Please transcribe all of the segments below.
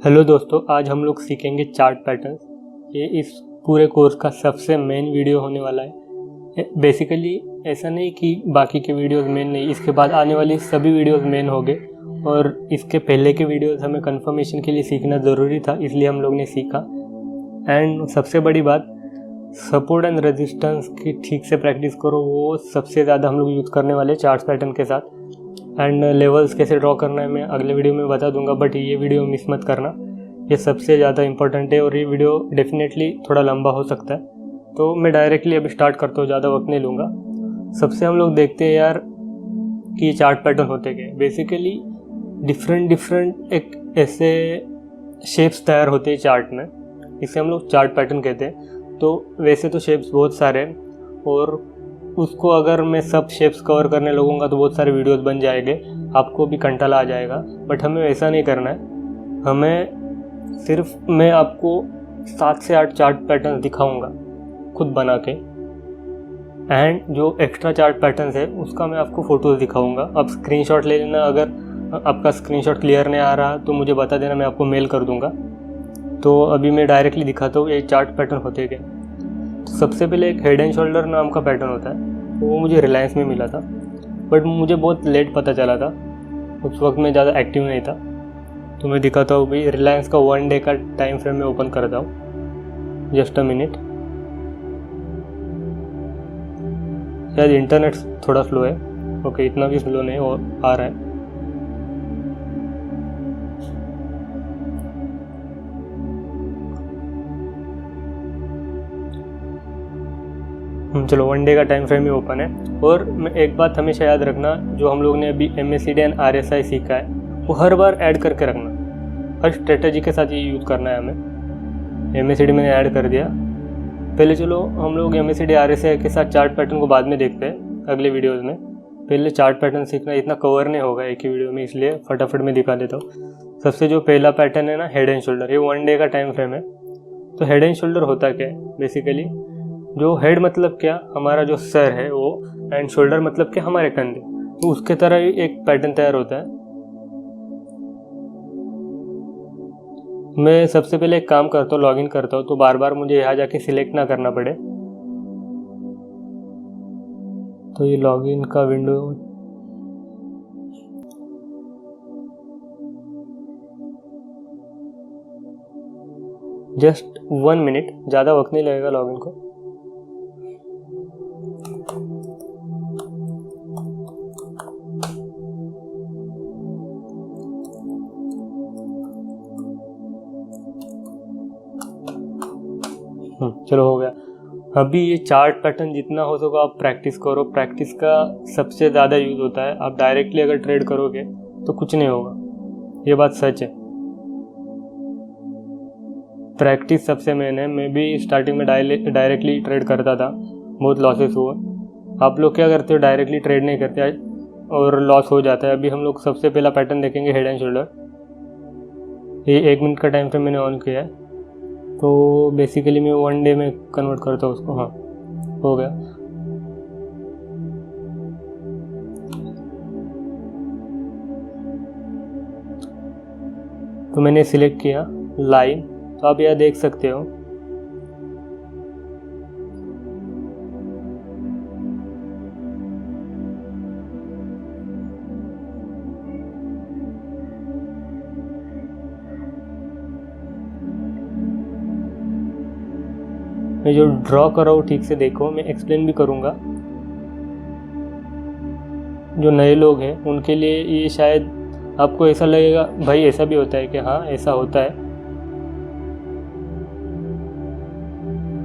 Hello दोस्तों, आज हम लोग सीखेंगे चार्ट पैटर्न। ये इस पूरे कोर्स का सबसे मेन वीडियो होने वाला है। बेसिकली ऐसा नहीं कि बाकी के वीडियोस मेन नहीं, इसके बाद आने वाली सभी वीडियोस मेन होंगे और इसके पहले के वीडियोस हमें कंफर्मेशन के लिए सीखना ज़रूरी था, इसलिए हम लोग ने सीखा। एंड सबसे बड़ी बात, सपोर्ट एंड रेजिस्टेंस की ठीक से प्रैक्टिस करो। वो सबसे ज़्यादा हम लोग यूज़ करने वाले चार्ट पैटर्न के साथ। एंड लेवल्स कैसे ड्रॉ करना है मैं अगले वीडियो में बता दूंगा, बट ये वीडियो मिस मत करना, ये सबसे ज़्यादा इंपॉर्टेंट है और ये वीडियो डेफिनेटली थोड़ा लंबा हो सकता है। तो मैं डायरेक्टली अभी स्टार्ट करता हूँ, ज़्यादा वक्त नहीं लूँगा। सबसे हम लोग देखते हैं यार कि ये चार्ट पैटर्न होते क्या। बेसिकली डिफरेंट एक ऐसे शेप्स तैयार होते हैं चार्ट में, इसे हम लोग चार्ट पैटर्न कहते हैं। तो वैसे तो शेप्स बहुत सारे हैं और उसको अगर मैं सब शेप्स कवर करने लगूंगा तो बहुत सारे वीडियोस बन जाएंगे, आपको भी कंटाला आ जाएगा। बट हमें ऐसा नहीं करना है, हमें सिर्फ मैं आपको 7 से 8 चार्ट पैटर्न दिखाऊंगा खुद बना के। एंड जो एक्स्ट्रा चार्ट पैटर्न्स है उसका मैं आपको फ़ोटोज़ दिखाऊंगा। आप स्क्रीनशॉट ले लेना, अगर आपका स्क्रीनशॉट क्लियर नहीं आ रहा तो मुझे बता देना, मैं आपको मेल कर दूंगा। तो अभी मैं डायरेक्टली दिखाता हूँ ये चार्ट पैटर्न होते क्या। सबसे पहले एक हेड एंड शोल्डर नाम का पैटर्न होता है, वो मुझे रिलायंस में मिला था, बट मुझे बहुत लेट पता चला था, उस वक्त मैं ज़्यादा एक्टिव नहीं था। तो मैं दिखाता हूँ भाई, रिलायंस का 1 डे का टाइम फ्रेम में ओपन करता हूँ। जस्ट अ मिनट, शायद इंटरनेट थोड़ा स्लो है। ओके, इतना भी स्लो नहीं और आ रहा है। चलो, 1 डे का टाइम फ्रेम ही ओपन है। और एक बात हमेशा याद रखना, जो हम लोग ने अभी MACD एंड RSI सीखा है वो हर बार ऐड करके रखना, हर स्ट्रेटजी के साथ ये यूज़ करना है हमें। MACD मैंने ऐड कर दिया पहले। चलो हम लोग MACD RSI के साथ चार्ट पैटर्न को बाद में देखते हैं अगले वीडियोज़ में। पहले चार्ट पैटर्न सीखना, इतना कवर नहीं होगा एक ही वीडियो में, इसलिए फटाफट मैं दिखा देता हूँ। सबसे जो पहला पैटर्न है ना, हेड एंड शोल्डर, ये 1 डे का टाइम फ्रेम है। तो हेड एंड शोल्डर होता क्या है, बेसिकली जो हेड मतलब क्या, हमारा जो सर है वो, एंड शोल्डर मतलब क्या, हमारे कंधे। तो उसके तरह ही एक पैटर्न तैयार होता है। मैं सबसे पहले एक काम करता हूँ, लॉगिन करता हूँ, तो बार बार मुझे यहाँ जाके सिलेक्ट ना करना पड़े। तो ये लॉगिन का विंडो, जस्ट 1 मिनट, ज़्यादा वक्त नहीं लगेगा लॉगिन को। चलो हो गया। अभी ये चार्ट पैटर्न जितना हो सके आप प्रैक्टिस करो, प्रैक्टिस का सबसे ज़्यादा यूज़ होता है। आप डायरेक्टली अगर ट्रेड करोगे तो कुछ नहीं होगा, ये बात सच है। प्रैक्टिस सबसे मेन है। मैं भी स्टार्टिंग में डायरेक्टली ट्रेड करता था, बहुत लॉसेस हुआ। आप लोग क्या करते हो, डायरेक्टली ट्रेड नहीं करते और लॉस हो जाता है। अभी हम लोग सबसे पहला पैटर्न देखेंगे, हेड एंड शोल्डर। ये 1 मिनट का टाइम फ्रेम मैंने ऑन किया है। तो बेसिकली मैं 1 डे में कन्वर्ट करता हूँ उसको। हाँ, हो गया। तो मैंने सिलेक्ट किया लाइन, तो आप यह देख सकते हो मैं जो ड्रॉ कर रहा हूँ ठीक से देखो, मैं एक्सप्लेन भी करूँगा। जो नए लोग हैं उनके लिए ये शायद आपको ऐसा लगेगा भाई ऐसा भी होता है कि हाँ ऐसा होता है।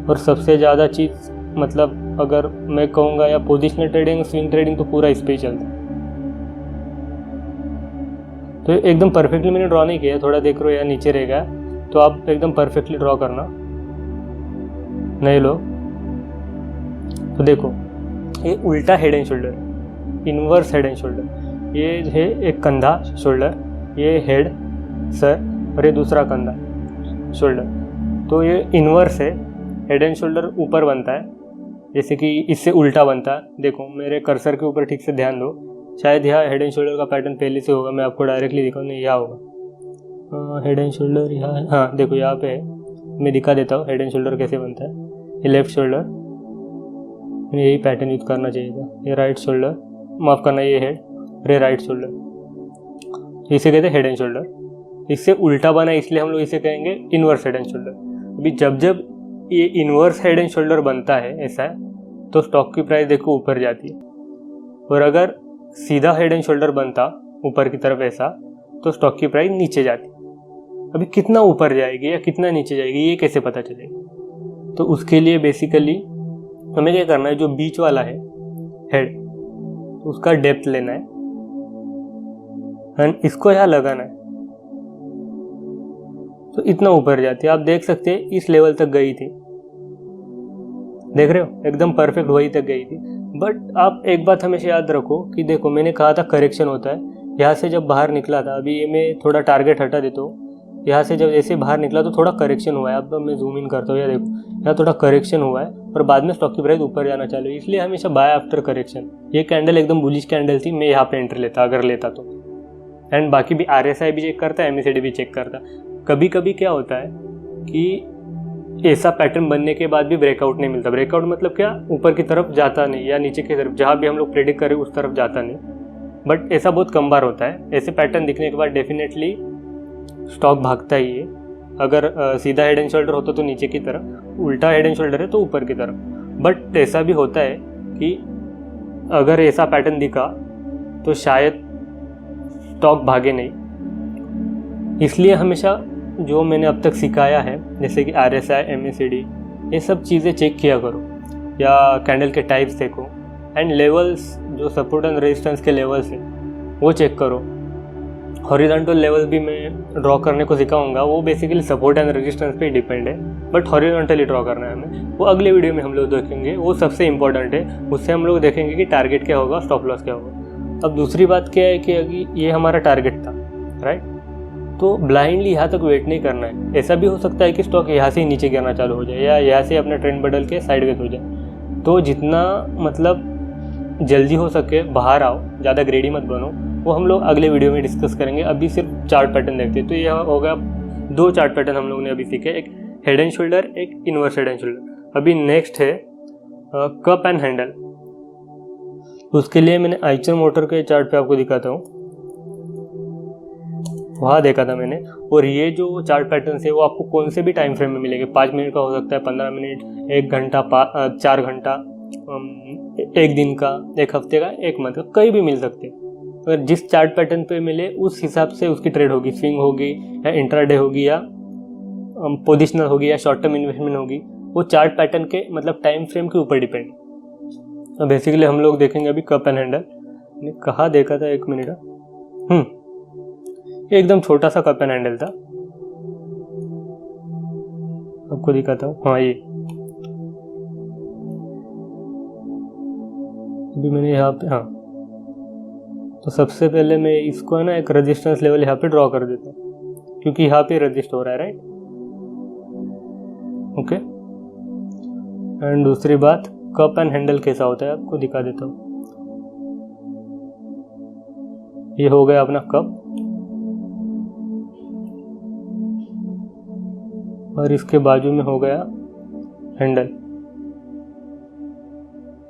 और सबसे ज़्यादा चीज़, मतलब अगर मैं कहूँगा या पोजिशनल ट्रेडिंग, स्विंग ट्रेडिंग, तो पूरा इस पे ही चलता है। तो एकदम परफेक्टली मैंने ड्रॉ नहीं किया, थोड़ा देख रहे हो या नीचे रह गया, तो आप एकदम परफेक्टली ड्रॉ करना नए लोग। तो देखो, ये उल्टा head and shoulder, inverse head and shoulder. ये है एक कंधा शोल्डर, ये हेड सर, और ये दूसरा कंधा शोल्डर। तो ये इनवर्स है, हेड एंड शोल्डर ऊपर बनता है, जैसे कि इससे उल्टा बनता है। देखो मेरे कर्सर के ऊपर ठीक से ध्यान दो, शायद यहाँ हेड एंड शोल्डर का पैटर्न पहले से होगा, मैं आपको डायरेक्टली दिखाऊँ, नहीं यहाँ होगा। हेड एंड शोल्डर यहाँ है, हाँ देखो यहाँ पे है, मैं दिखा देता हूँ हेड एंड शोल्डर कैसे बनता है। ये लेफ्ट शोल्डर, यही पैटर्न यूज करना चाहिए था। ये राइट शोल्डर, माफ़ करना, ये हेड और ये राइट शोल्डर, इसे कहते हैं हेड एंड शोल्डर। इससे उल्टा बना इसलिए हम लोग इसे कहेंगे इनवर्स हेड एंड शोल्डर। अभी जब जब ये इनवर्स हेड एंड शोल्डर बनता है ऐसा है, तो स्टॉक की प्राइस देखो ऊपर जाती है, और अगर सीधा हेड एंड शोल्डर बनता ऊपर की तरफ ऐसा, तो स्टॉक की प्राइस नीचे जाती। अभी कितना ऊपर जाएगी या कितना नीचे जाएगी ये कैसे पता चलेगा? तो उसके लिए बेसिकली हमें क्या करना है, जो बीच वाला है हेड, तो उसका डेप्थ लेना है एंड इसको यहाँ लगाना है, तो इतना ऊपर जाती है। आप देख सकते हैं इस लेवल तक गई थी, देख रहे हो, एकदम परफेक्ट वही तक गई थी। बट आप एक बात हमेशा याद रखो कि देखो मैंने कहा था करेक्शन होता है, यहाँ से जब बाहर निकला था, अभी ये मैं थोड़ा टारगेट हटा देता हूँ, यहाँ से जब ऐसे बाहर निकला तो थोड़ा करेक्शन हुआ है। अब मैं जूम इन करता हूँ, या देखो यहाँ थोड़ा करेक्शन हुआ है और बाद में स्टॉक की प्राइस ऊपर जाना चालू है, इसलिए हमेशा बाय आफ्टर करेक्शन। ये कैंडल एकदम बुलिश कैंडल थी, मैं यहाँ पे एंट्री लेता अगर लेता तो। एंड बाकी भी RSI भी चेक करता है, MACD भी चेक करता। कभी कभी क्या होता है कि ऐसा पैटर्न बनने के बाद भी ब्रेकआउट नहीं मिलता। ब्रेकआउट मतलब क्या, ऊपर की तरफ जाता नहीं या नीचे की तरफ, जहाँ भी हम लोग प्रेडिक्ट करें उस तरफ जाता नहीं। बट ऐसा बहुत कम बार होता है। ऐसे पैटर्न दिखने के बाद डेफिनेटली स्टॉक भागता ही है। अगर सीधा हेड एंड शोल्डर होता तो नीचे की तरफ, उल्टा हेड एंड शोल्डर है तो ऊपर की तरफ। बट ऐसा भी होता है कि अगर ऐसा पैटर्न दिखा तो शायद स्टॉक भागे नहीं। इसलिए हमेशा जो मैंने अब तक सिखाया है, जैसे कि RSI, MACD, ये सब चीज़ें चेक किया करो, या कैंडल के टाइप्स देखो, एंड लेवल्स जो सपोर्ट एंड रेजिस्टेंस के लेवल्स हैं वो चेक करो। हॉरिजॉन्टल लेवल भी मैं ड्रॉ करने को सिखाऊंगा, वो बेसिकली सपोर्ट एंड रेजिस्टेंस पे डिपेंड है, बट हॉरिजॉन्टली ड्रॉ करना है हमें, वो अगले वीडियो में हम लोग देखेंगे। वो सबसे इंपॉर्टेंट है, उससे हम लोग देखेंगे कि टारगेट क्या होगा, स्टॉप लॉस क्या होगा। अब दूसरी बात क्या है कि अगर ये हमारा टारगेट था, राइट, तो ब्लाइंडली यहाँ तक वेट नहीं करना है। ऐसा भी हो सकता है कि स्टॉक यहाँ से ही नीचे गिरना चालू हो जाए, या यहाँ से अपना ट्रेंड बदल के साइडवेज हो जाए। तो जितना मतलब जल्दी हो सके बाहर आओ, ज़्यादा ग्रेडी मत बनो, वो हम लोग अगले वीडियो में डिस्कस करेंगे। अभी सिर्फ चार्ट पैटर्न देखते हैं। तो यह होगा 2 चार्ट पैटर्न हम लोग ने अभी सीखे, एक हेड एंड शोल्डर, एक इनवर्स हेड एंड शोल्डर। अभी नेक्स्ट है कप एंड हैंडल। उसके लिए मैंने आइचर मोटर के चार्ट पे आपको दिखाता हूँ, वहाँ देखा था मैंने। और ये जो चार्ट पैटर्न है वो आपको कौन से भी टाइम फ्रेम में मिलेंगे। 5 मिनट का हो सकता है, 15 मिनट, 1 घंटा, 4 घंटा, 1 दिन का, 1 हफ्ते का, 1 मंथ का, कहीं भी मिल सकते हैं। अगर जिस चार्ट पैटर्न पे मिले उस हिसाब से उसकी ट्रेड होगी, स्विंग होगी या इंट्राडे होगी या पोजिशनल होगी या शॉर्ट टर्म इन्वेस्टमेंट होगी, वो चार्ट पैटर्न के मतलब टाइम फ्रेम के ऊपर डिपेंड। तो बेसिकली हम लोग देखेंगे अभी कप एंड हैंडल। मैंने कहाँ देखा था, 1 मिनट, एकदम छोटा सा कप एंड हैंडल था, आपको दिखाता हूँ। हाँ, ये अभी मैंने यहाँ पे, हाँ, तो सबसे पहले मैं इसको है ना एक रेजिस्टेंस लेवल यहाँ पे ड्रॉ कर देता हूँ, क्योंकि यहाँ पे रजिस्ट हो रहा है, राइट, ओके। एंड दूसरी बात, कप एंड हैंडल कैसा होता है आपको दिखा देता हूँ। ये हो गया अपना कप, और इसके बाजू में हो गया हैंडल,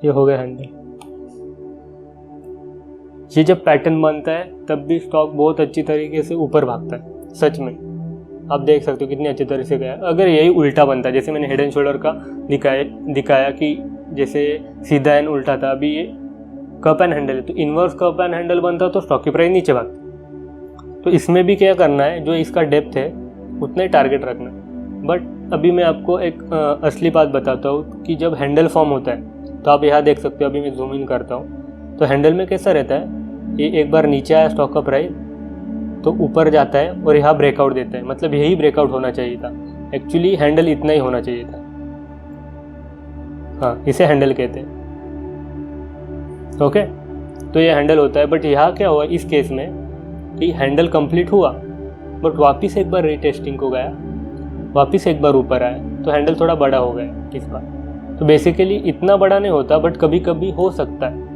ये हो गया हैंडल। ये जब पैटर्न बनता है तब भी स्टॉक बहुत अच्छी तरीके से ऊपर भागता है, सच में आप देख सकते हो कितनी अच्छी तरह से गया। अगर यही उल्टा बनता है, जैसे मैंने हेड एंड शोल्डर का दिखाया कि जैसे सीधा एंड उल्टा था, अभी ये कप एंड हैंडल है, तो इनवर्स कप एंड हैंडल बनता तो स्टॉक की प्राइस नीचे भागती। तो इसमें भी क्या करना है, जो इसका डेप्थ है उतना ही टारगेट रखना है। बट अभी मैं आपको एक असली बात बताता हूँ कि जब हैंडल फॉर्म होता है तो आप यहाँ देख सकते हो, अभी मैं जूम इन करता हूँ, तो हैंडल में कैसा रहता है, ये एक बार नीचे आया स्टॉक का प्राइस तो ऊपर जाता है और यहाँ ब्रेकआउट देता है, मतलब यही ब्रेकआउट होना चाहिए था। एक्चुअली हैंडल इतना ही होना चाहिए था, हाँ, इसे हैंडल कहते हैं, ओके। तो ये हैंडल होता है। बट यहाँ क्या हुआ इस केस में कि हैंडल कंप्लीट हुआ बट वापस एक बार रीटेस्टिंग को गया, वापस एक बार ऊपर आया, तो हैंडल थोड़ा बड़ा हो गया इस बार। तो बेसिकली इतना बड़ा नहीं होता, बट कभी कभी हो सकता है,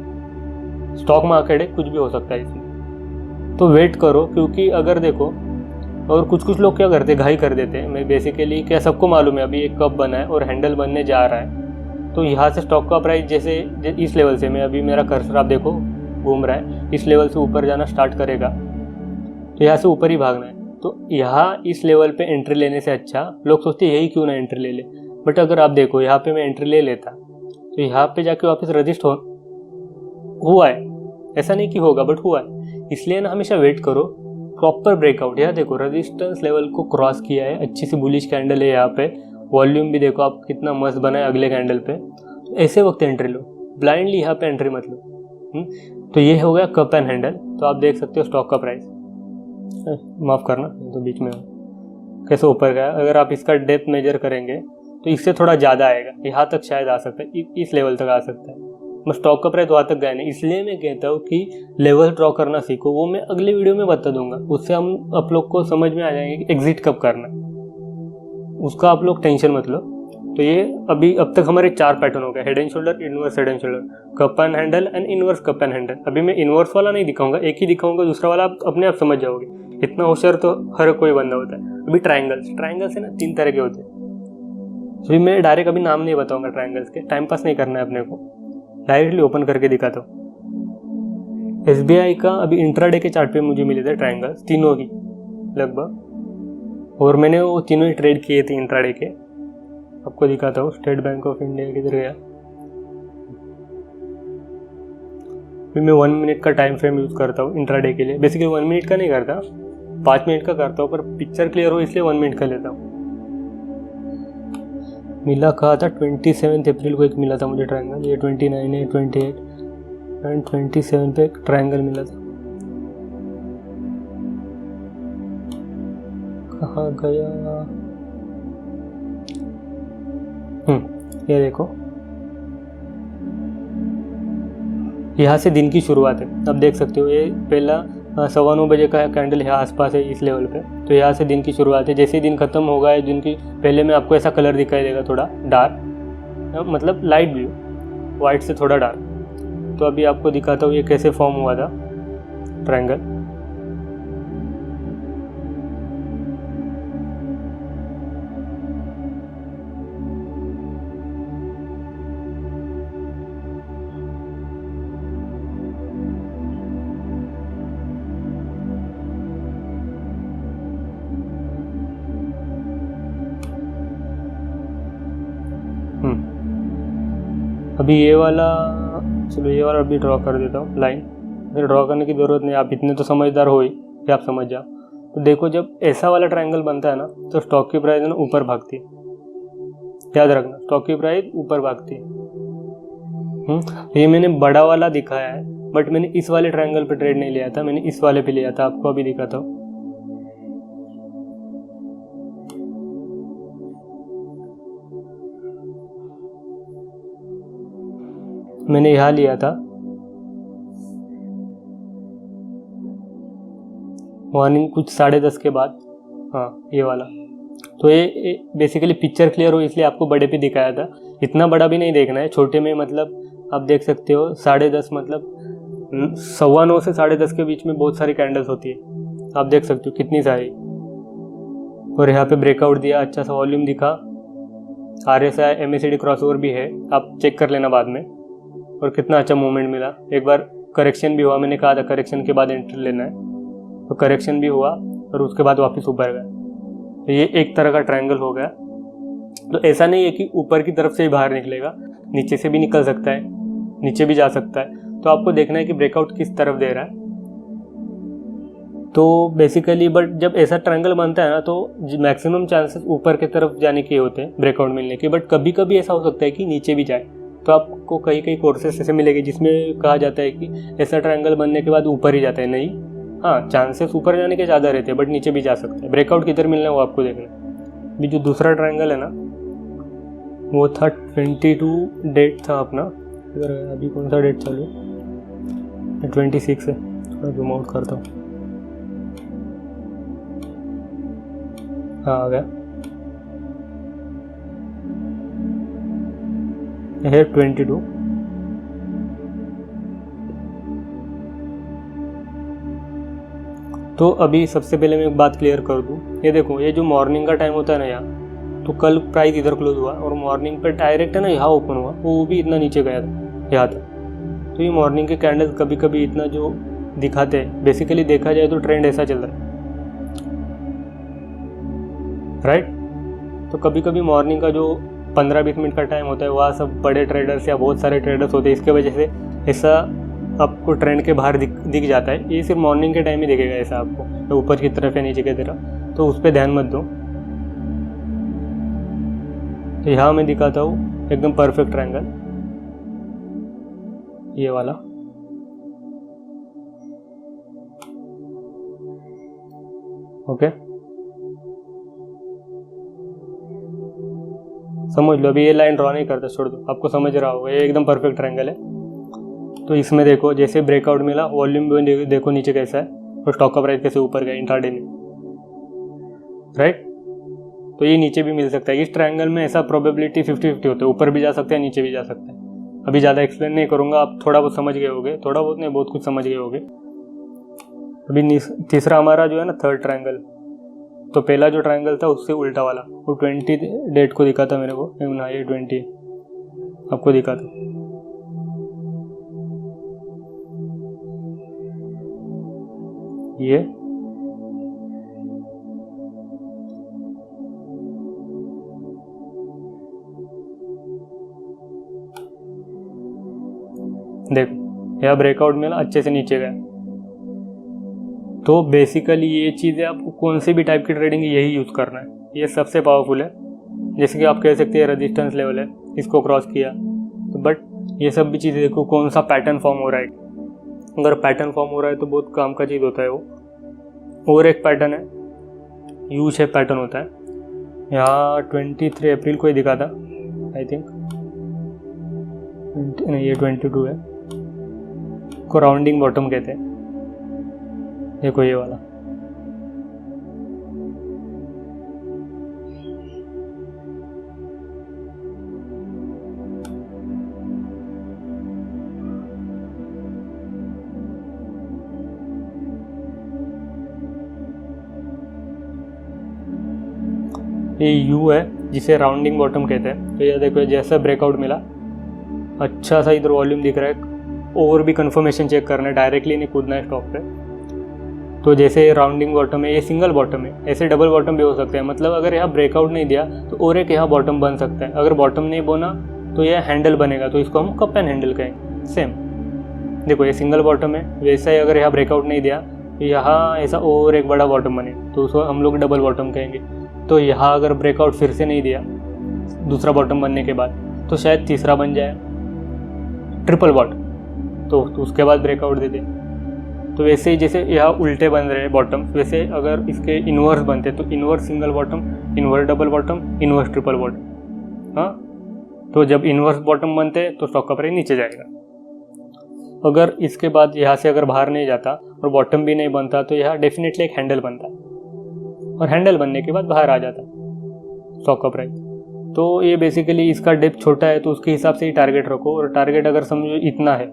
स्टॉक मार्केट है, कुछ भी हो सकता है इसमें। तो वेट करो, क्योंकि अगर देखो और कुछ कुछ लोग क्या करते हैं, घाई कर देते हैं। मैं बेसिकली क्या, सबको मालूम है अभी एक कप बना है और हैंडल बनने जा रहा है, तो यहाँ से स्टॉक का प्राइस जैसे इस लेवल से, मैं अभी मेरा कर्सर आप देखो घूम रहा है, इस लेवल से ऊपर जाना स्टार्ट करेगा, तो यहाँ से ऊपर ही भागना है। तो यहाँ इस लेवल पे एंट्री लेने से अच्छा, लोग सोचते हैं यही क्यों ना एंट्री ले ले, बट अगर आप देखो यहाँ पे मैं एंट्री ले लेता तो यहाँ पे जाके वापस रजिस्ट हुआ है, ऐसा नहीं कि होगा बट हुआ है। इसलिए ना हमेशा वेट करो प्रॉपर ब्रेकआउट। यहाँ देखो रेजिस्टेंस लेवल को क्रॉस किया है, अच्छी सी बुलिश कैंडल है यहाँ पे, वॉल्यूम भी देखो आप कितना मस्त बना है अगले कैंडल पे। तो ऐसे वक्त एंट्री लो, ब्लाइंडली यहाँ पे एंट्री मत लो। तो ये हो गया कप एंड हैंडल। तो आप देख सकते हो स्टॉक का प्राइस, माफ़ करना तो बीच में कैसे ऊपर गया। अगर आप इसका डेप्थ मेजर करेंगे तो इससे थोड़ा ज़्यादा आएगा, यहाँ तक शायद आ सकता है, इस लेवल तक आ सकता है। मैं स्टॉक का प्राइस वहाँ तक गया नहीं, इसलिए मैं कहता हूँ कि लेवल ड्रॉ करना सीखो। वो मैं अगले वीडियो में बता दूंगा, उससे हम आप लोग को समझ में आ जाएंगे कि एग्जिट कब करना, उसका आप लोग टेंशन मत लो। तो ये अभी अब तक हमारे 4 पैटर्न हो गए, head and shoulder, inverse head and shoulder, cup and handle and inverse cup and handle. अभी मैं इनवर्स वाला नहीं दिखाऊंगा, एक ही दिखाऊंगा, दूसरा वाला आप अपने आप समझ जाओगे। इतना होशियार तो हर कोई बंदा होता है। अभी ट्राइंगल्स है ना 3 तरह के होते हैं। अभी मैं डायरेक्ट अभी नाम नहीं बताऊंगा ट्राइंगल्स के, टाइम पास नहीं करना है अपने को, डायरेक्टली ओपन करके दिखाता हूँ। SBI का अभी इंट्राडे के चार्ट पे मुझे मिले थे ट्राइंगल्स तीनों ही लगभग, और मैंने वो तीनों ही ट्रेड किए थे इंट्राडे के। आपको दिखाता हूँ। स्टेट बैंक ऑफ इंडिया किधर गया, फिर मैं 1 मिनट का टाइम फ्रेम यूज़ करता हूँ इंट्राडे के लिए। बेसिकली 1 मिनट का नहीं करता, 5 मिनट का करता हूँ, पर पिक्चर क्लियर हो इसलिए 1 मिनट का लेता हूँ। मिला कहा था 27 अप्रैल को एक मिला था मुझे ट्रायंगल, ये 29 है, 28 एंड 27 पे एक ट्रायंगल मिला था। कहाँ गया, ये देखो, यहाँ से दिन की शुरुआत है। अब देख सकते हो ये पहला 9:15 बजे का कैंडल यहाँ आसपास है इस लेवल पे, तो यहाँ से दिन की शुरुआत है। जैसे ही दिन खत्म होगा है, दिन की पहले में आपको ऐसा कलर दिखाई देगा, थोड़ा डार्क, मतलब लाइट ब्लू, वाइट से थोड़ा डार्क। तो अभी आपको दिखाता हूँ ये कैसे फॉर्म हुआ था ट्रायंगल। अभी ये वाला, चलो ये वाला अभी ड्रॉ कर देता हूँ लाइन। फिर ड्रॉ करने की ज़रूरत नहीं, आप इतने तो समझदार हो ही कि आप समझ जाओ। तो देखो जब ऐसा वाला ट्रायंगल बनता है ना, तो स्टॉक की प्राइस है ना ऊपर भागती है, याद रखना, स्टॉक की प्राइस ऊपर भागती है। ये मैंने बड़ा वाला दिखाया है, बट मैंने इस वाले ट्रायंगल पे ट्रेड नहीं लिया था, मैंने इस वाले पे लिया था। आपको अभी दिखाता हूँ। मैंने यहाँ लिया था मॉर्निंग कुछ 10:30 के बाद, हाँ ये वाला। तो ये बेसिकली पिक्चर क्लियर हो इसलिए आपको बड़े पे दिखाया था। इतना बड़ा भी नहीं देखना है, छोटे में, मतलब आप देख सकते हो 10:30, मतलब 9:15 से 10:30 के बीच में बहुत सारी कैंडल्स होती है, आप देख सकते हो कितनी सारी। और यहाँ पे ब्रेकआउट दिया, अच्छा सा वॉल्यूम दिखा, RSI MACD क्रॉसओवर भी है, आप चेक कर लेना बाद में। और कितना अच्छा मूवमेंट मिला। एक बार करेक्शन भी हुआ, मैंने कहा था करेक्शन के बाद एंट्री लेना है, तो करेक्शन भी हुआ और उसके बाद वापस ऊपर गया। तो ये एक तरह का ट्रायंगल हो गया। तो ऐसा नहीं है कि ऊपर की तरफ से ही बाहर निकलेगा, नीचे से भी निकल सकता है, नीचे भी जा सकता है। तो आपको देखना है कि ब्रेकआउट किस तरफ दे रहा है। तो बेसिकली बट जब ऐसा ट्रायंगल बनता है ना, तो मैक्सिमम चांसेस ऊपर की तरफ जाने के होते हैं ब्रेकआउट मिलने के, बट कभी कभी ऐसा हो सकता है कि नीचे भी जाए। तो आपको कई कई कोर्सेस ऐसे मिलेंगे जिसमें कहा जाता है कि ऐसा ट्रायंगल बनने के बाद ऊपर ही जाता है। नहीं, हाँ चांसेस ऊपर जाने के ज़्यादा रहते हैं, बट नीचे भी जा सकते हैं। ब्रेकआउट किधर मिलना है वो आपको देखना है। अभी जो दूसरा ट्रायंगल है ना, वो था 22 डेट था अपना, अभी कौन सा डेट चालू है, 26 है। थोड़ा जूम आउट करता हूँ, हाँ आ गया है 22। तो अभी सबसे पहले मैं एक बात क्लियर कर दूँ, ये देखो ये जो मॉर्निंग का टाइम होता है ना यहाँ, तो कल प्राइस इधर क्लोज हुआ और मॉर्निंग पे डायरेक्ट है ना यहाँ ओपन हुआ, वो भी इतना नीचे गया था यहाँ तक। तो ये मॉर्निंग के कैंडल कभी कभी इतना जो दिखाते हैं, बेसिकली देखा जाए तो ट्रेंड ऐसा चल रहा है, राइट। तो कभी कभी मॉर्निंग का जो 15-20 मिनट का टाइम होता है, वहाँ सब बड़े ट्रेडर्स या बहुत सारे ट्रेडर्स होते हैं, इसके वजह से ऐसा आपको ट्रेंड के बाहर दिख जाता है। ये सिर्फ मॉर्निंग के टाइम ही दिखेगा ऐसा आपको, ऊपर की तरफ या नीचे की तरफ, तो उस पर ध्यान मत दो। तो यहाँ मैं दिखाता हूँ एकदम परफेक्ट ट्रायंगल, ये वाला। ओके, समझ लो। अभी ये लाइन ड्रॉ नहीं करता, छोड़ दो, आपको समझ रहा होगा, ये एकदम परफेक्ट ट्रायंगल है। तो इसमें देखो जैसे ब्रेकआउट मिला, वॉल्यूम भी देखो नीचे कैसा है और स्टॉक का प्राइस कैसे ऊपर गया इंट्राडे में, राइट। तो ये नीचे भी मिल सकता है। इस ट्रायंगल में ऐसा प्रोबेबिलिटी 50-50 होता है, ऊपर भी जा सकते हैं नीचे भी जा सकते हैं। अभी ज़्यादा एक्सप्लेन नहीं करूँगा, आप थोड़ा बहुत समझ गए होगे, थोड़ा बहुत नहीं बहुत कुछ समझ गए होगे। अभी तीसरा हमारा जो है ना थर्ड ट्रायंगल, तो पहला जो ट्रायंगल था उससे उल्टा वाला, वो 20 डेट को दिखा था मेरे को ना, ये 20 आपको दिखा था। ये देखो यह ब्रेकआउट मिला, अच्छे से नीचे गया। तो बेसिकली ये चीज़ें आपको कौन सी भी टाइप की ट्रेडिंग यही यूज़ करना है, ये सबसे पावरफुल है। जैसे कि आप कह सकते हैं रेजिस्टेंस लेवल है, इसको क्रॉस किया तो, बट ये सब भी चीज़ें देखो कौन सा पैटर्न फॉर्म हो रहा है। अगर पैटर्न फॉर्म हो रहा है तो बहुत काम का चीज़ होता है वो। और एक पैटर्न है, यू शेप पैटर्न होता है, यहाँ 23 अप्रैल को ही दिखा था आई थिंक, नहीं ये 22 है, को राउंडिंग बॉटम कहते हैं। देखो ये वाला, ये यू है जिसे राउंडिंग बॉटम कहते हैं। तो ये देखो जैसा ब्रेकआउट मिला, अच्छा सा इधर वॉल्यूम दिख रहा है, और भी कंफर्मेशन चेक करना है, डायरेक्टली नहीं कूदना है स्टॉक पे। तो जैसे राउंडिंग बॉटम है, ये सिंगल बॉटम है, ऐसे डबल बॉटम भी हो सकते हैं। मतलब अगर यहाँ ब्रेकआउट नहीं दिया तो और एक यहाँ बॉटम बन सकता है। अगर बॉटम नहीं बना तो यह हैंडल बनेगा, तो इसको हम कप एंड हैंडल कहेंगे। सेम देखो ये सिंगल बॉटम है, वैसा ही अगर यहाँ ब्रेकआउट नहीं दिया तो यहाँ ऐसा और एक बड़ा बॉटम बने, तो उसको हम लोग डबल बॉटम कहेंगे। तो यहाँ अगर ब्रेकआउट फिर से नहीं दिया दूसरा बॉटम बनने के बाद, तो शायद तीसरा बन जाए ट्रिपल बॉटम, तो उसके बाद ब्रेकआउट दे दे। तो वैसे ही जैसे यहाँ उल्टे बन रहे हैं बॉटम, वैसे अगर इसके इन्वर्स बनते तो inverse single bottom, inverse double bottom, inverse triple bottom. हाँ, तो जब इन्वर्स बॉटम बनते तो स्टॉक का प्राइस नीचे जाएगा। अगर इसके बाद यहाँ से अगर बाहर नहीं जाता और बॉटम भी नहीं बनता तो यहाँ डेफिनेटली एक हैंडल बनता, और हैंडल बनने के बाद बाहर आ जाता स्टॉक का प्राइस। तो ये बेसिकली इसका डेप्थ छोटा है तो उसके हिसाब से ही टारगेट रखो, और टारगेट अगर समझो इतना है,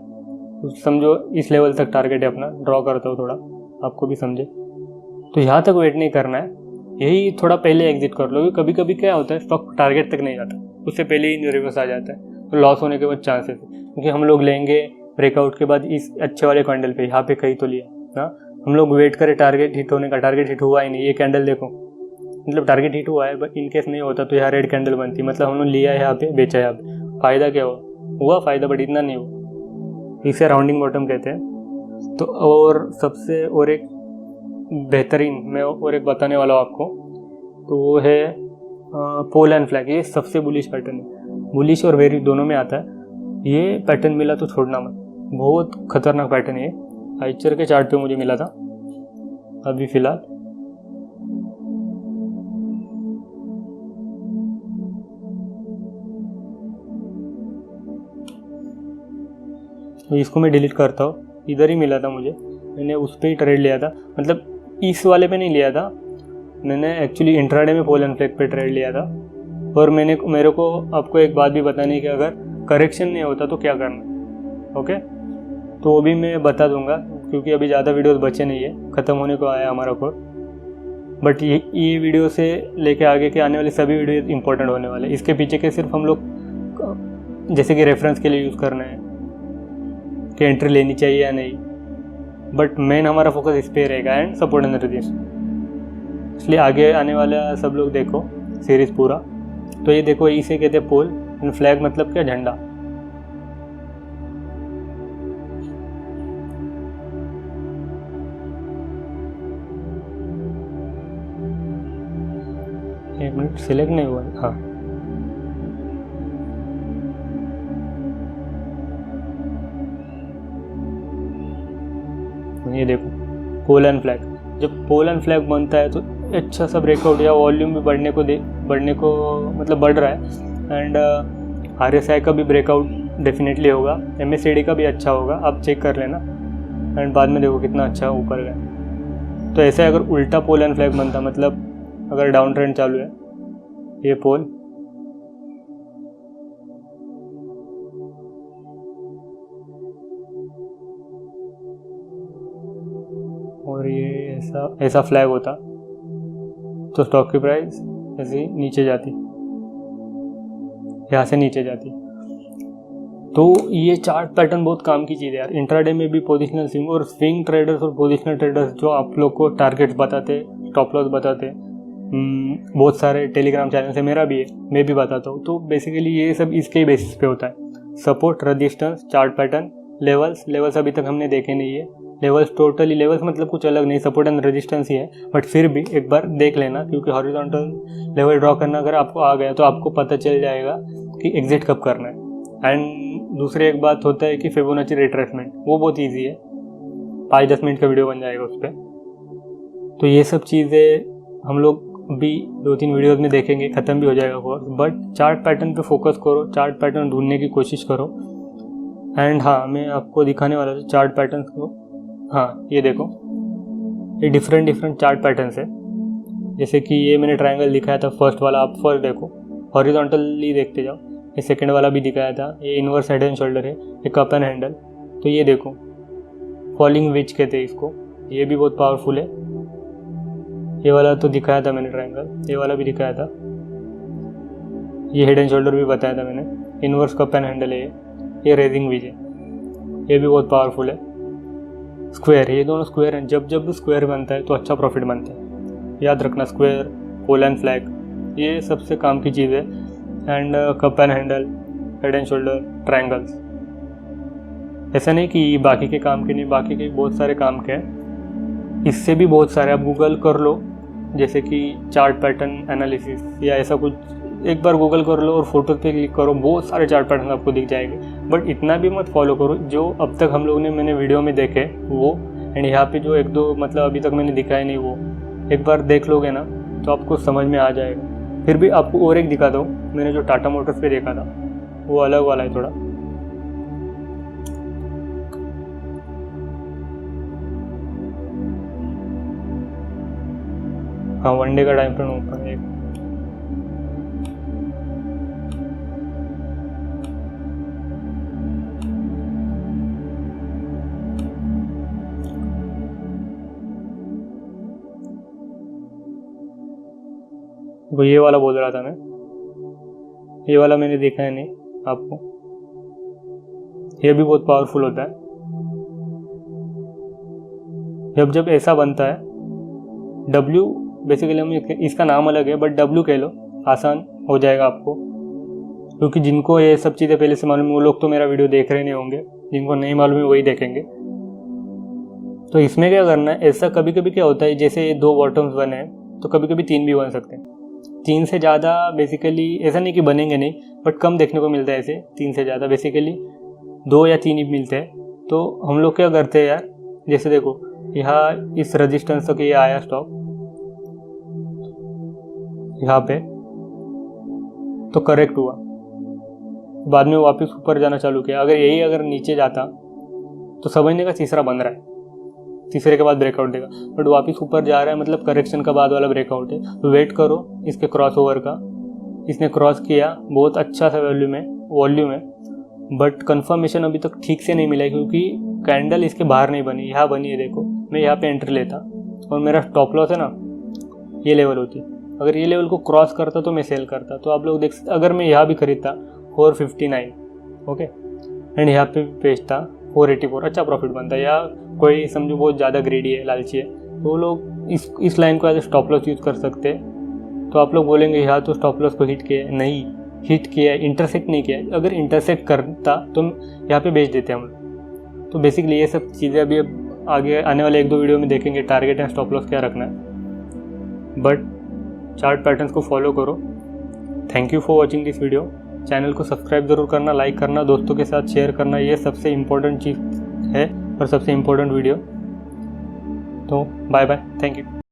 समझो इस लेवल तक टारगेट है अपना, ड्रॉ करता हो थोड़ा आपको भी समझे, तो यहाँ तक वेट नहीं करना है, यही थोड़ा पहले एग्जिट कर लो। कभी कभी क्या होता है स्टॉक टारगेट तक नहीं जाता, उससे पहले ही रिवर्स आ जाता है, तो लॉस होने के बाद चांसेस है। क्योंकि हम लोग लेंगे ब्रेकआउट के बाद इस अच्छे वाले कैंडल पे, यहाँ पे कहीं तो लिया ना, हम लोग वेट करें टारगेट हिट होने का, टारगेट हिट हुआ ही नहीं। ये कैंडल देखो, मतलब टारगेट हिट हुआ है बट इनकेस नहीं होता तो यहाँ रेड कैंडल बनती, मतलब हम लोग लिया है यहाँ पे, बेचा है यहाँ पे, फायदा क्या हुआ फायदा, बट इतना नहीं हुआ। इसे राउंडिंग बॉटम कहते हैं। तो और सबसे और एक बेहतरीन मैं और एक बताने वाला हूँ आपको, तो वो है पोल एंड फ्लैग। ये सबसे बुलिश पैटर्न है, बुलिश और बेरिश दोनों में आता है। ये पैटर्न मिला तो छोड़ना मत, बहुत खतरनाक पैटर्न है। आइचर के चार्ट पे मुझे मिला था अभी फिलहाल। तो इसको मैं डिलीट करता हूँ, इधर ही मिला था मुझे, मैंने उस पर ही ट्रेड लिया था, मतलब इस वाले पे नहीं लिया था मैंने, एक्चुअली इंट्राडे में पोल एंड फ्लैग पे ट्रेड लिया था। और मेरे को आपको एक बात भी बतानी है कि अगर करेक्शन नहीं होता तो क्या करना, ओके, तो वो भी मैं बता दूंगा क्योंकि अभी ज़्यादा वीडियोस बचे नहीं है, ख़त्म होने को आया हमारा कोर्स। बट ये वीडियो से लेके आगे के आने वाले सभी वीडियो इंपॉर्टेंट होने वाले। इसके पीछे के सिर्फ हम लोग जैसे कि रेफरेंस के लिए यूज़ करना है कि एंट्री लेनी चाहिए या नहीं, बट मेन हमारा फोकस इस पे रहेगा एंड सपोर्ट एंड रेजिस्टेंस। इसलिए आगे आने वाला सब लोग देखो सीरीज़ पूरा। तो ये देखो, इसे कहते हैं पोल एंड फ्लैग, मतलब क्या, झंडा। एक मिनट, सिलेक्ट नहीं हुआ। हाँ, ये देखो पोल एंड फ्लैग। जब पोल एंड फ्लैग बनता है तो अच्छा सा ब्रेकआउट या वॉल्यूम भी बढ़ने को मतलब बढ़ रहा है। एंड RSI का भी ब्रेकआउट डेफिनेटली होगा, MACD का भी अच्छा होगा, आप चेक कर लेना। एंड बाद में देखो कितना अच्छा ऊपर गया। तो ऐसे अगर उल्टा पोल एंड फ्लैग बनता, मतलब अगर डाउन ट्रेंड चालू है, ये पोल और ये ऐसा फ्लैग होता तो स्टॉक की प्राइस ऐसे नीचे जाती, यहाँ से नीचे जाती। तो ये चार्ट पैटर्न बहुत काम की चीज़ है यार। इंट्राडे में भी पोजिशनल स्विंग और स्विंग ट्रेडर्स और पोजिशनल ट्रेडर्स जो आप लोग को टारगेट्स बताते, स्टॉप लॉस बताते, बहुत सारे टेलीग्राम चैनल से, मेरा भी है, मैं भी बताता हूँ। तो बेसिकली ये सब इसके ही बेसिस पे होता है। Support, resistance, chart pattern, levels अभी तक हमने देखे नहीं है। लेवल्स टोटली, लेवल्स मतलब कुछ अलग नहीं, सपोर्ट एंड रेजिस्टेंस ही है, बट फिर भी एक बार देख लेना, क्योंकि हॉरिजॉन्टल लेवल ड्रॉ करना अगर आपको आ गया तो आपको पता चल जाएगा कि एग्जिट कब करना है। एंड दूसरी एक बात होता है कि फिबोनाची रिट्रेसमेंट, वो बहुत ईजी है, 5-10 मिनट का वीडियो बन जाएगा उस पर। तो ये सब चीज़ें हम लोग भी 2-3 वीडियोस में देखेंगे, ख़त्म भी हो जाएगा कोर्स। बट चार्ट पैटर्न पे फोकस करो, चार्ट पैटर्न ढूंढने की कोशिश करो। एंड हाँ, मैं आपको दिखाने वाला था चार्ट पैटर्न को। हाँ, ये देखो, ये डिफरेंट चार्ट पैटर्न्स है। जैसे कि ये मैंने ट्रायंगल दिखाया था फर्स्ट वाला, आप फर्स्ट देखो, हॉरिजॉन्टली देखते जाओ। ये सेकंड वाला भी दिखाया था, ये इनवर्स हेड एंड शोल्डर है, ये कप एंड हैंडल। तो ये देखो, फॉलिंग विच कहते हैं इसको, ये भी बहुत पावरफुल है। ये वाला तो दिखाया था मैंने ट्रायंगल, ये वाला भी दिखाया था, ये हेड एंड शोल्डर भी बताया था मैंने। इनवर्स कप एंड हैंडल है ये रेजिंग विच है, ये भी बहुत पावरफुल है। स्क्वायर, ये दोनों स्क्वायर हैं। जब स्क्वायर बनता है तो अच्छा प्रॉफिट बनता है, याद रखना। स्क्वायर, पोल एंड फ्लैग, ये सबसे काम की चीज़ है। And cup and handle, head and shoulder, triangles, ऐसा नहीं कि बाकी के काम के नहीं, बाकी के बहुत सारे काम के हैं। इससे भी बहुत सारे आप गूगल कर लो, जैसे कि चार्ट पैटर्न एनालिसिस या ऐसा कुछ, एक बार गूगल कर लो और फोटो पे क्लिक करो, बहुत सारे चार्ट पैटर्न आपको दिख जाएंगे। बट इतना भी मत फॉलो करो जो अब तक हम लोग ने मैंने वीडियो में देखे वो, एंड यहाँ पे जो 1-2 मतलब अभी तक मैंने दिखाया नहीं, वो एक बार देख लोगे ना तो आपको समझ में आ जाएगा। फिर भी आपको और एक दिखाता हूँ, मैंने जो टाटा मोटर्स पे देखा था वो अलग वाला है थोड़ा। हाँ, 1 डे का टाइम फ्रेम ऊपर है। वो ये वाला बोल रहा था मैं, ये वाला मैंने देखा है नहीं आपको, ये भी बहुत पावरफुल होता है। जब ऐसा बनता है, W बेसिकली हम इसका नाम अलग है, बट W कह लो, आसान हो जाएगा आपको, क्योंकि जिनको ये सब चीज़ें पहले से मालूम है वो लोग तो मेरा वीडियो देख रहे नहीं होंगे, जिनको नहीं मालूम है वही देखेंगे। तो इसमें क्या करना है, ऐसा कभी कभी क्या होता है, जैसे 2 बॉटम्स बने हैं तो कभी कभी 3 भी बन सकते हैं। 3 से ज़्यादा बेसिकली ऐसा नहीं कि बनेंगे नहीं, बट कम देखने को मिलता है ऐसे। 3 से ज़्यादा बेसिकली 2 या 3 ही मिलते हैं। तो हम लोग क्या करते हैं यार, जैसे देखो यहाँ इस रेजिस्टेंस तक ये आया स्टॉप यहाँ पे, तो करेक्ट हुआ, बाद में वापस ऊपर जाना चालू किया। अगर नीचे जाता तो समझने का तीसरा बन रहा है, तीसरे के बाद ब्रेकआउट देगा, बट वापस ऊपर जा रहा है, मतलब करेक्शन का बाद वाला ब्रेकआउट है। तो वेट करो इसके क्रॉसओवर का। इसने क्रॉस किया, बहुत अच्छा सा वॉल्यूम है, बट कंफर्मेशन अभी तक ठीक से नहीं मिला है, क्योंकि कैंडल इसके बाहर नहीं बनी, यहाँ बनी है देखो, मैं यहाँ पे एंट्री लेता और मेरा स्टॉप लॉस है ना ये लेवल होती, अगर ये लेवल को क्रॉस करता तो मैं सेल करता। तो आप लोग देख सकते, अगर मैं यहाँ भी खरीदता 459 ओके एंड यहाँ पे बेचता 484, अच्छा प्रॉफिट बनता। या कोई समझो बहुत ज़्यादा ग्रेडी है, लालची है, तो वो लोग इस लाइन को as a stop loss use कर सकते हैं। तो आप लोग बोलेंगे यहाँ तो स्टॉप लॉस को हिट किया है, नहीं हिट किया है, इंटरसेक्ट नहीं किया है। अगर इंटरसेक्ट करता तो यहाँ पे बेच देते हम लोग। तो बेसिकली ये सब चीज़ें अभी आगे आने वाले 1-2 वीडियो में देखेंगे, टारगेट एंड स्टॉप लॉस क्या रखना है। बट चार्ट पैटर्न्स को फॉलो करो। Thank you for watching this video. Channel को सब्सक्राइब ज़रूर करना, लाइक करना, दोस्तों के साथ शेयर करना, ये सबसे इम्पोर्टेंट चीज़ है और सबसे इम्पोर्टेंट वीडियो। तो बाय बाय, थैंक यू।